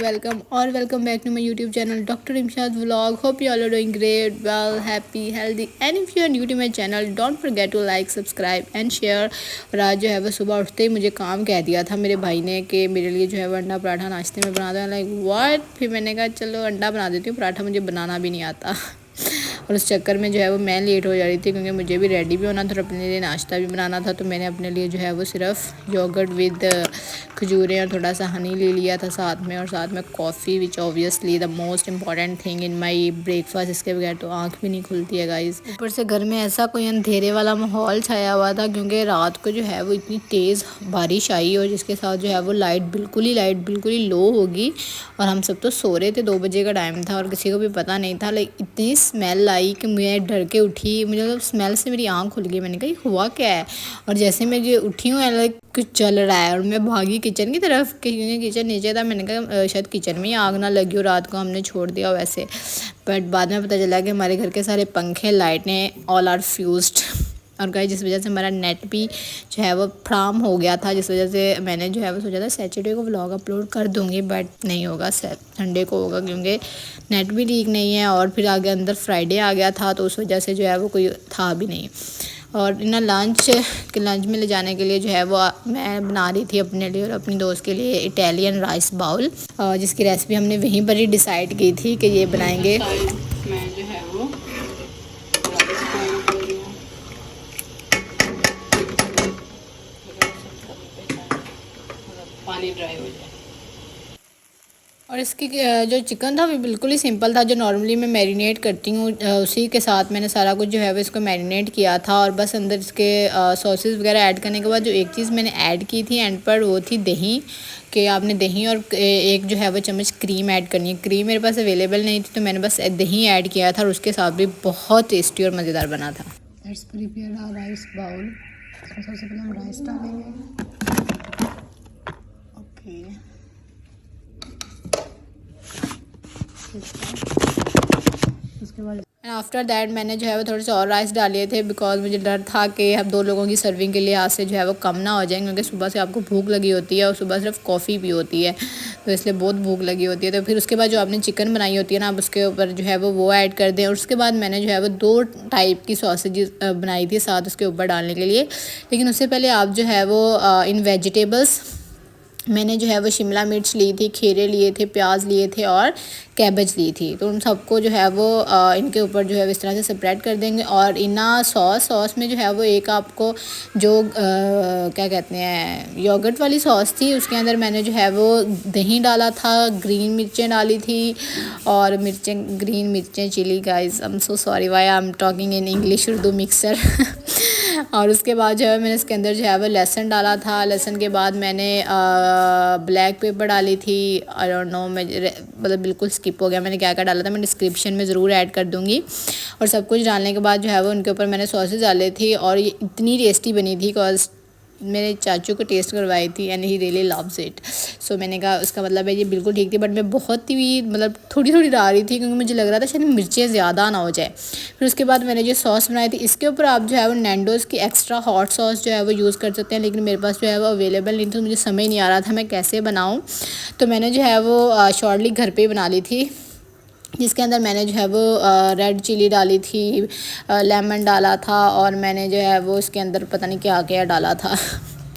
welcome back to my YouTube channel Dr. Imshad Vlog. Hope you all are doing great, well, happy, healthy. And if you are new to my channel, don't forget to like, subscribe and share. और आज जो है वो सुबह उठते ही मुझे काम कह दिया था मेरे भाई ने कि मेरे लिए जो है वो अंडा पराठा नाश्ते में बना दो। लाइक व्हाट, फिर मैंने कहा चलो अंडा बना देती हूँ, पराठा मुझे बनाना भी नहीं आता। और उस चक्कर में जो है वो मैं लेट हो जा रही थी क्योंकि मुझे भी रेडी भी होना था और अपने लिए नाश्ता भी बनाना था। तो मैंने अपने लिए जो है वो सिर्फ योगर्ट विद खजूरें और थोड़ा सा हनी ले लिया था साथ में, और साथ में coffee, which obviously the most important thing in my breakfast. इसके बगैर तो आँख भी नहीं खुलती है गाइज़। ऊपर से घर में ऐसा कोई अंधेरे वाला माहौल छाया हुआ था क्योंकि रात को जो है वो इतनी तेज़ बारिश आई और जिसके साथ जो है वो लाइट बिल्कुल ही लो होगी। और हम सब तो सो रहे थे, 2 बजे का टाइम था और किसी को भी पता नहीं था। लाइक इतनी स्मेल आई कि मैं डर के उठी, मुझे मतलब स्मेल से मेरी आँख खुल गई। मैंने कहा ये हुआ क्या है, और जैसे मैं जो उठी हूँ लाइक कुछ चल रहा है और मैं भागी किचन की तरफ क्योंकि किचन नीचे था। मैंने कहा शायद किचन में ही आग ना लगी हो, रात को हमने छोड़ दिया वैसे। बट बाद में पता चला कि हमारे घर के सारे पंखे, लाइटें ऑल आर फ्यूज्ड। और गाइस जिस वजह से हमारा नेट भी जो है वो फ्राम हो गया था, जिस वजह से मैंने जो है वो सोचा था सैटरडे को व्लॉग अपलोड कर दूंगी, बट नहीं होगा, संडे को होगा क्योंकि नेट भी ठीक नहीं है। और फिर आगे अंदर फ्राइडे आ गया था तो उस वजह से जो है वो कोई था भी नहीं। और ना लंच में ले जाने के लिए जो है वो मैं बना रही थी अपने लिए और अपनी दोस्त के लिए इटालियन राइस बाउल, जिसकी रेसिपी हमने वहीं पर ही डिसाइड की थी कि ये बनाएंगे। मैं जो है वो पानी ड्राई हो जाए। और इसकी जो चिकन था वो बिल्कुल ही सिंपल था, जो नॉर्मली मैं मैरिनेट करती हूँ उसी के साथ मैंने सारा कुछ जो है वो इसको मैरिनेट किया था। और बस अंदर इसके सॉसेस वगैरह ऐड करने के बाद जो एक चीज़ मैंने ऐड की थी एंड पर, वो थी दही। कि आपने दही और एक जो है वो चम्मच क्रीम ऐड करनी है। क्रीम मेरे पास अवेलेबल नहीं थी तो मैंने बस दही ऐड किया था और उसके साथ भी बहुत टेस्टी और मज़ेदार बना था। Let's prepare our rice bowl. सबसे पहले हम राइस डालेंगे। ओके, उसके बाद आफ्टर दैट मैंने जो है वो थोड़े से और राइस डाले थे बिकॉज मुझे डर था कि हम 2 लोगों की सर्विंग के लिए आज से जो है वो कम ना हो जाए, क्योंकि सुबह से आपको भूख लगी होती है और सुबह सिर्फ कॉफ़ी भी होती है तो इसलिए बहुत भूख लगी होती है। तो फिर उसके बाद जो आपने चिकन बनाई होती है ना, आप उसके ऊपर जो है वो ऐड कर दें। और उसके बाद मैंने जो है वो 2 टाइप की सॉसेज बनाई थी साथ उसके ऊपर डालने के लिए। लेकिन उससे पहले आप जो है वो इन वेजिटेबल्स मैंने जो है वो शिमला मिर्च ली थी, खीरे लिए थे, प्याज लिए थे और कैबेज ली थी। तो उन सबको जो है वो इनके ऊपर जो है इस तरह से सेपरेट कर देंगे। और इना सॉस में जो है वो एक आपको जो क्या कहते हैं योगर्ट वाली सॉस थी, उसके अंदर मैंने जो है वो दही डाला था, ग्रीन मिर्चें डाली थी और ग्रीन मिर्चें chilli. Guys I am so sorry why I am talking in English Urdu mixer. और उसके बाद जो है मैंने इसके अंदर जो है वो लहसुन डाला था। लहसुन के बाद मैंने ब्लैक पेपर डाली थी। आई डोंट नो, मैं मतलब बिल्कुल स्किप हो गया मैंने क्या क्या डाला था, मैं डिस्क्रिप्शन में ज़रूर ऐड कर दूँगी। और सब कुछ डालने के बाद जो है वो उनके ऊपर मैंने सॉसेज डाले थी और ये इतनी टेस्टी बनी थी बिकॉज मेरे चाचू को टेस्ट करवाई थी and he really loves it. So मैंने कहा उसका मतलब है ये बिल्कुल ठीक थी, बट मैं बहुत ही मतलब थोड़ी डाल रही थी क्योंकि मुझे लग रहा था शायद मिर्चें ज़्यादा ना हो जाए। फिर उसके बाद मैंने जो सॉस बनाई थी इसके ऊपर आप जो है वो नैंडोज़ की एक्स्ट्रा हॉट सॉस जो है वो यूज़ कर सकते हैं, लेकिन मेरे पास जो है वो अवेलेबल नहीं थी, तो मुझे समझ नहीं आ रहा था मैं कैसे बनाऊँ। तो मैंने जो है वो शॉर्टली घर पर ही बना ली थी, जिसके अंदर मैंने जो है वो रेड चिली डाली थी, लेमन डाला था और मैंने जो है वो इसके अंदर पता नहीं क्या क्या डाला था।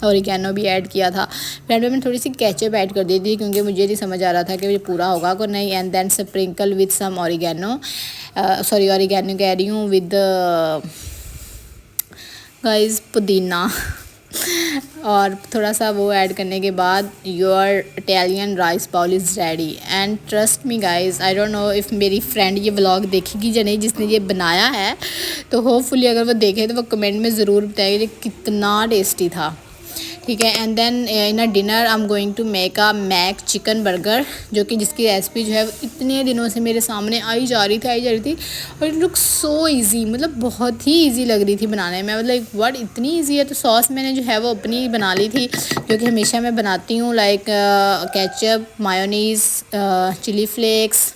ऑरिगेनो भी ऐड किया था। फिर मैंने थोड़ी सी केचप ऐड कर दी थी क्योंकि मुझे नहीं समझ आ रहा था कि ये पूरा होगा को नहीं। And then sprinkle with some oregano कह रही हूँ विद गाइस पुदीना। और थोड़ा सा वो ऐड करने के बाद your Italian rice bowl is ready. And trust me guys, I don't know if मेरी फ्रेंड ये व्लॉग देखेगी या नहीं जिसने ये बनाया है, तो होपफुली अगर वो देखे तो वो कमेंट में ज़रूर बताएगी कि कितना टेस्टी था। ठीक है। And then in a dinner I am going to make a mac chicken burger, जो कि जिसकी रेसिपी जो है इतने दिनों से मेरे सामने आई जा रही थी और इट लुक सो इजी, मतलब बहुत ही इजी लग रही थी बनाने में। मतलब वर्ड इतनी इजी है। तो सॉस मैंने जो है वो अपनी बना ली थी जो कि हमेशा मैं बनाती हूँ, like ketchup, mayonnaise, chilli flakes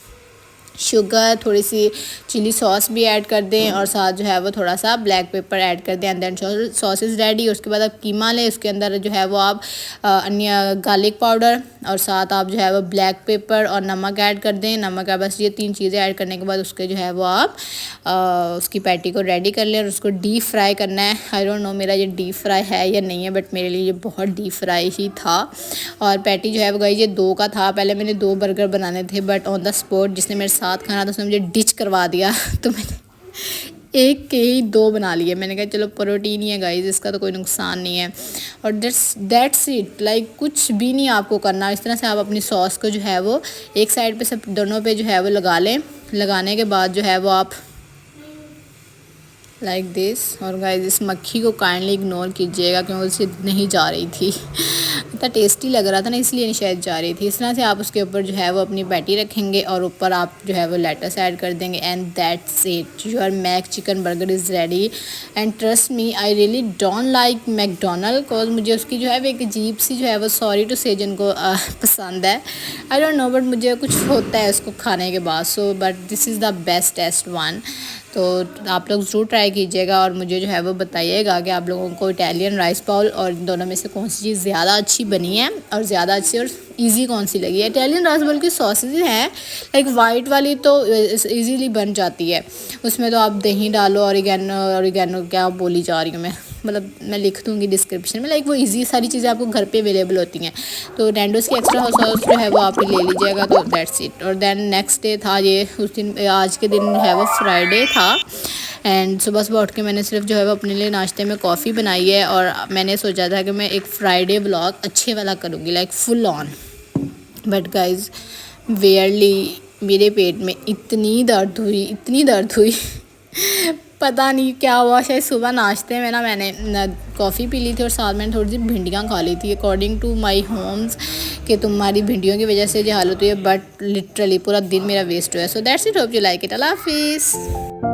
sugar, थोड़ी सी चिली सॉस भी ऐड कर दें और साथ जो है वो थोड़ा सा ब्लैक पेपर ऐड कर दें and then sauce is ready. उसके बाद आप कीमा लें, उसके अंदर जो है वो आप अन्य गार्लिक पाउडर और साथ आप जो है वो ब्लैक पेपर और नमक ऐड कर दें। नमक का बस ये 3 चीज़ें ऐड करने के बाद उसके जो है वो आप उसकी पैटी को रेडी कर लें और उसको डीप फ्राई करना है। आई डोंट नो मेरा ये डीप फ्राई है या नहीं है, बट मेरे लिए ये बहुत डीप फ्राई ही था। और पैटी जो है वो गाइस ये 2 का था। पहले मैंने 2 बर्गर बनाने थे बट ऑन द स्पॉट जिसने मेरे साथ खाना था उसने मुझे डिच करवा दिया तो मैंने एक के ही 2 बना लिए। मैंने कहा चलो प्रोटीन ही है गाइस, इसका तो कोई नुकसान नहीं है। और दैट्स इट, लाइक कुछ भी नहीं आपको करना। इस तरह से आप अपनी सॉस को जो है वो एक साइड पे सब दोनों पे जो है वो लगा लें। लगाने के बाद जो है वो आप लाइक दिस। और गाइस इस मक्खी को काइंडली इग्नोर कीजिएगा क्योंकि उसे नहीं जा रही थी इतना टेस्टी लग रहा था ना, इसलिए नहीं शायद जा रही थी। इस तरह से आप उसके ऊपर जो है वो अपनी पैटी रखेंगे और ऊपर आप जो है वो लेटस ऐड कर देंगे and that's it, your mac chicken burger is ready. And trust me I really don't like McDonald because मुझे उसकी जो है वो एक अजीब सी जो है वो सॉरी टू से जिनको पसंद है, आई डोंट नो, बट मुझे कुछ होता है उसको खाने के बाद। So but this is the bestest one. तो आप लोग ज़रूर ट्राई कीजिएगा और मुझे जो है वो बताइएगा कि आप लोगों को इटालियन राइस बाउल और इन दोनों में से कौन सी चीज़ ज़्यादा अच्छी बनी है और ज़्यादा अच्छी और इजी कौन सी लगी है। इटालियन राइस बाउल की सॉसेज हैं लाइक वाइट वाली तो इजीली बन जाती है, उसमें तो आप दही डालो, ऑरिगेनो क्या बोली जा रही हूँ मैं, मतलब मैं लिख दूँगी डिस्क्रिप्शन में, लाइक वो इजी सारी चीज़ें आपको घर पे अवेलेबल होती हैं। तो नैंडोज़ की एक्स्ट्रा सॉस जो है वो आप ले लीजिएगा। तो दैट्स इट। और देन नेक्स्ट डे था ये, उस दिन आज के दिन है वो फ्राइडे था एंड सुबह सुबह उठ के मैंने सिर्फ जो है वो अपने लिए नाश्ते में कॉफ़ी बनाई है और मैंने सोचा था कि मैं एक फ्राइडे व्लॉग अच्छे वाला करूँगी like full on. But guys वेयरली मेरे पेट में इतनी दर्द हुई पता नहीं क्या हुआ। शायद सुबह नाश्ते में ना मैंने कॉफ़ी पी ली थी और साथ में थोड़ी सी भिंडियाँ खा ली थी अकॉर्डिंग टू माई होम्स कि तुम्हारी भिंडियों की वजह से जो हालत हुई है, बट लिटरली पूरा दिन मेरा वेस्ट हुआ है। So that's it, hope you like it. अल्लाह हाफिज़।